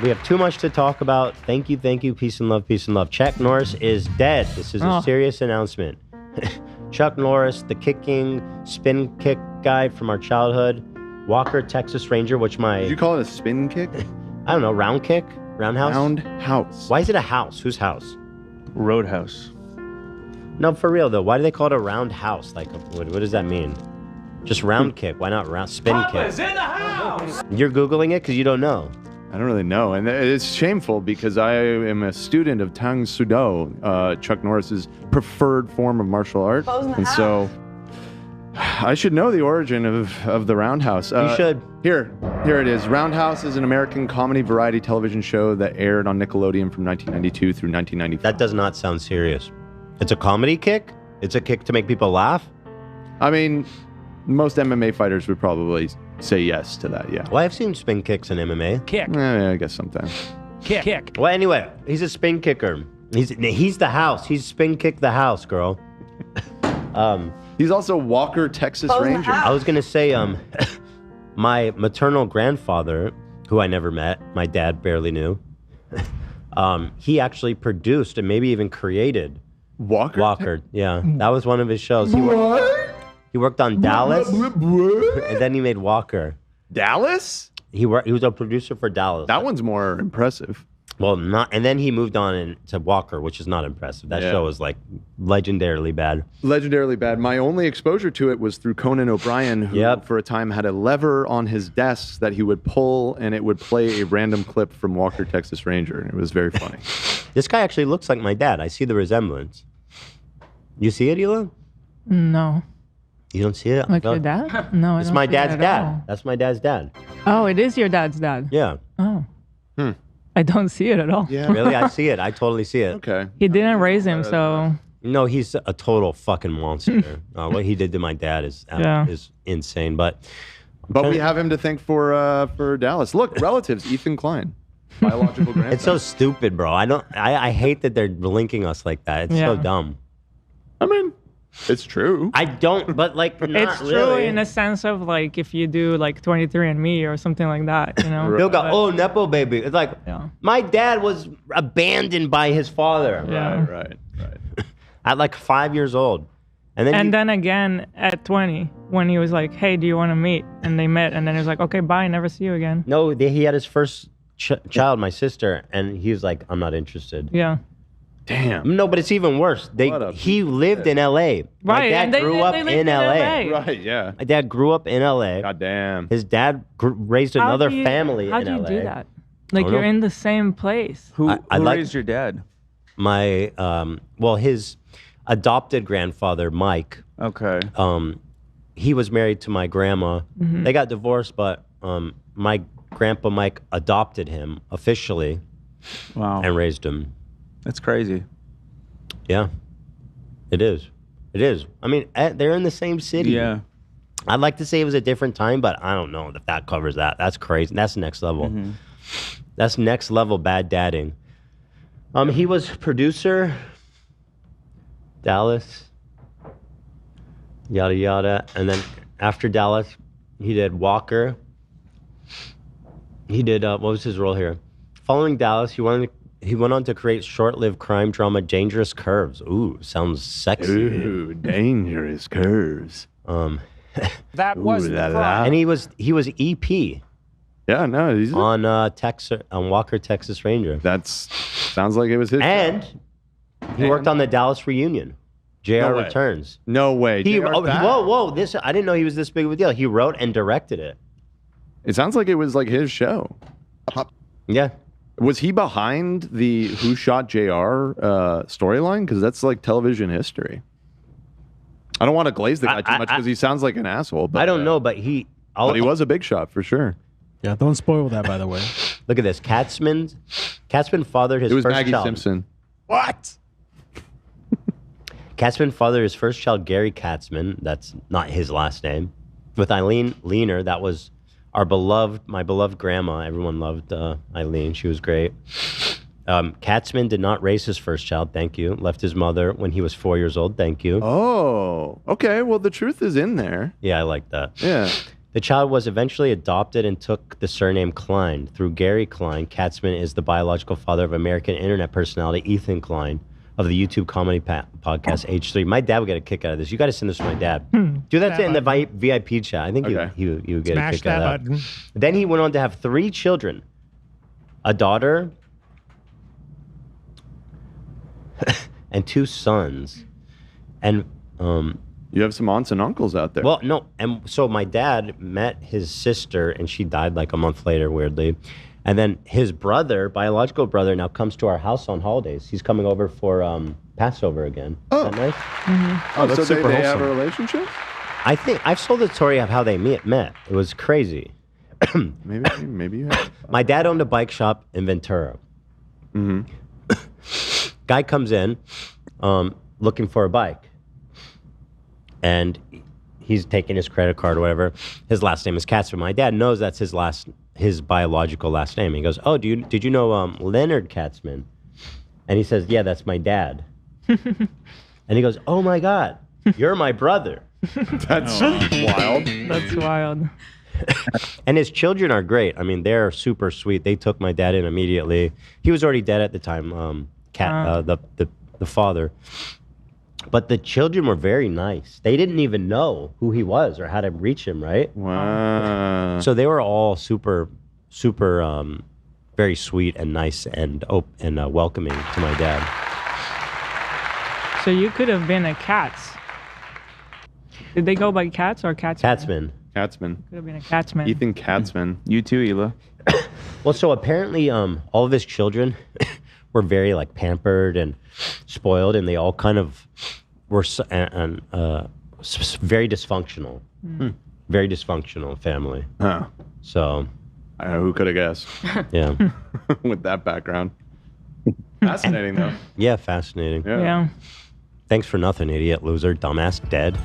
We have too much to talk about. Thank you, peace and love, peace and love. Chuck Norris is dead. This is a serious announcement. Chuck Norris, the kicking, spin kick guy from our childhood. Walker, Texas Ranger, which Did you call it a spin kick? I don't know, round kick? Roundhouse? Roundhouse. Why is it a house? Whose house? Roadhouse. No, for real though. Why do they call it a roundhouse? Like, what does that mean? Just round kick. Why not round spin Papa's kick? in the house! You're Googling it because you don't know. I don't really know. And it's shameful because I am a student of Tang Soo Do, Chuck Norris's preferred form of martial art. And so I should know the origin of the Roundhouse. You should. Here it is. Roundhouse is an American comedy variety television show that aired on Nickelodeon from 1992 through 1995. That does not sound serious. It's a comedy kick? It's a kick to make people laugh? I mean, most MMA fighters would probably say yes to that, yeah. Well, I've seen spin kicks in MMA. Kick. I guess sometimes. Kick. Well, anyway, he's a spin kicker. He's the house. He's spin kick the house, girl. He's also Walker, Texas Ranger. I was gonna say, my maternal grandfather, who I never met, my dad barely knew. He actually produced and maybe even created Walker. Yeah, that was one of his shows. He worked on Dallas, and then he made Walker. Dallas? He was a producer for Dallas. That one's more impressive. Well, and then he moved on to Walker, which is not impressive. That show was like legendarily bad. Legendarily bad. My only exposure to it was through Conan O'Brien, who for a time had a lever on his desk that he would pull, and it would play a random clip from Walker, Texas Ranger. It was very funny. This guy actually looks like my dad. I see the resemblance. You see it, Ela? No. You don't see it? Like your dad? No, It's my dad's dad. That's my dad's dad. Oh, it is your dad's dad? Yeah. Oh. I don't see it at all. Yeah. Really? I see it. I totally see it. Okay. He didn't raise him, so... No, he's a total fucking monster. What he did to my dad is insane. But we have him to thank for Dallas. Look, relatives, Ethan Klein, biological grandson. It's so stupid, bro. I hate that they're linking us like that. It's so dumb. I mean, it's true. I don't, but like, not it's true really. in a sense of like if you do like 23andMe or something like that, you know? He'll go, oh, Nepo baby. It's like, my dad was abandoned by his father. Yeah. Right. At like 5 years old. And then again at 20 when he was like, hey, do you want to meet? And they met, and then he was like, okay, bye, never see you again. No, he had his first child, my sister, and he was like, I'm not interested. Yeah. Damn. No, but it's even worse. He lived in L.A. My dad grew up in L.A. Right, yeah. My dad grew up in L.A. God damn. His dad raised another family in L.A. How do you do that? Like, you're in the same place. Who raised your dad? My, his adopted grandfather, Mike. Okay. He was married to my grandma. Mm-hmm. They got divorced, but my grandpa Mike adopted him officially. Wow. And raised him. That's crazy. Yeah, it is. It is. I mean, they're in the same city. Yeah. I'd like to say it was a different time, but I don't know if that covers that. That's crazy. That's next level. Mm-hmm. That's next level bad dadding. He was producer, Dallas, yada yada, and then after Dallas, he did Walker. He did what was his role here? Following Dallas, he went on to create short-lived crime drama Dangerous Curves. Ooh, sounds sexy. Ooh, Dangerous Curves. That was and he was EP. Yeah, no, he's on Walker, Texas Ranger. Sounds like it was his. And he worked on the Dallas reunion. JR Returns. No way. Whoa! This I didn't know he was this big of a deal. He wrote and directed it. It sounds like it was like his show. Yeah. Was he behind the Who Shot JR storyline? Because that's like television history. I don't want to glaze the guy too much because he sounds like an asshole. But, I don't know, but he was a big shot for sure. Yeah, don't spoil that, by the way. Look at this. Katzman fathered his first child. It was Maggie Simpson. What? Katzman fathered his first child, Gary Katzman. That's not his last name. With Eileen Leaner, that was my beloved grandma. Everyone loved Eileen. She was great. Katzman did not raise his first child. Thank you. Left his mother when he was 4 years old. Thank you. Oh, okay. Well, the truth is in there. Yeah, I like that. Yeah. The child was eventually adopted and took the surname Klein. Through Gary Klein, Katzman is the biological father of American internet personality Ethan Klein of the YouTube comedy podcast H3. My dad would get a kick out of this. You got to send this to my dad. Do that in the VIP chat. I think he would get a kick out of that. Button. Then he went on to have 3 children, a daughter and 2 sons. And You have some aunts and uncles out there. well, no, and so my dad met his sister, and she died like a month later, weirdly. And then his brother, biological brother, now comes to our house on holidays. He's coming over for Passover again. Oh. Is that nice? oh, that's so super they have a wholesome. relationship? I think I've told the story of how they met. It was crazy. Maybe you have. My dad owned a bike shop in Ventura. Guy comes in looking for a bike. And he's taking his credit card or whatever. His last name is Katzman. My dad knows that's his biological last name. He goes, "Oh, did you know Leonard Katzman?" And he says, "Yeah, that's my dad." And he goes, "Oh my God, you're my brother." That's wild. That's wild. And his children are great. I mean, they're super sweet. They took my dad in immediately. He was already dead at the time. The father. But the children were very nice. They didn't even know who he was or how to reach him, right? Wow. So they were all super, very sweet and nice and welcoming to my dad. So you could have been a Katz. Did they go by Katz or Katzman? Katzman. Katzman. Could have been a Katzman. Ethan Katzman. You too, Hila. Well, so apparently all of his children were very like pampered and spoiled, and they all kind of were very dysfunctional. Very dysfunctional family. Huh. So, I know who could have guessed yeah. with that background. Fascinating, though. Yeah, fascinating. Yeah. Thanks for nothing, idiot, loser, dumbass, dead.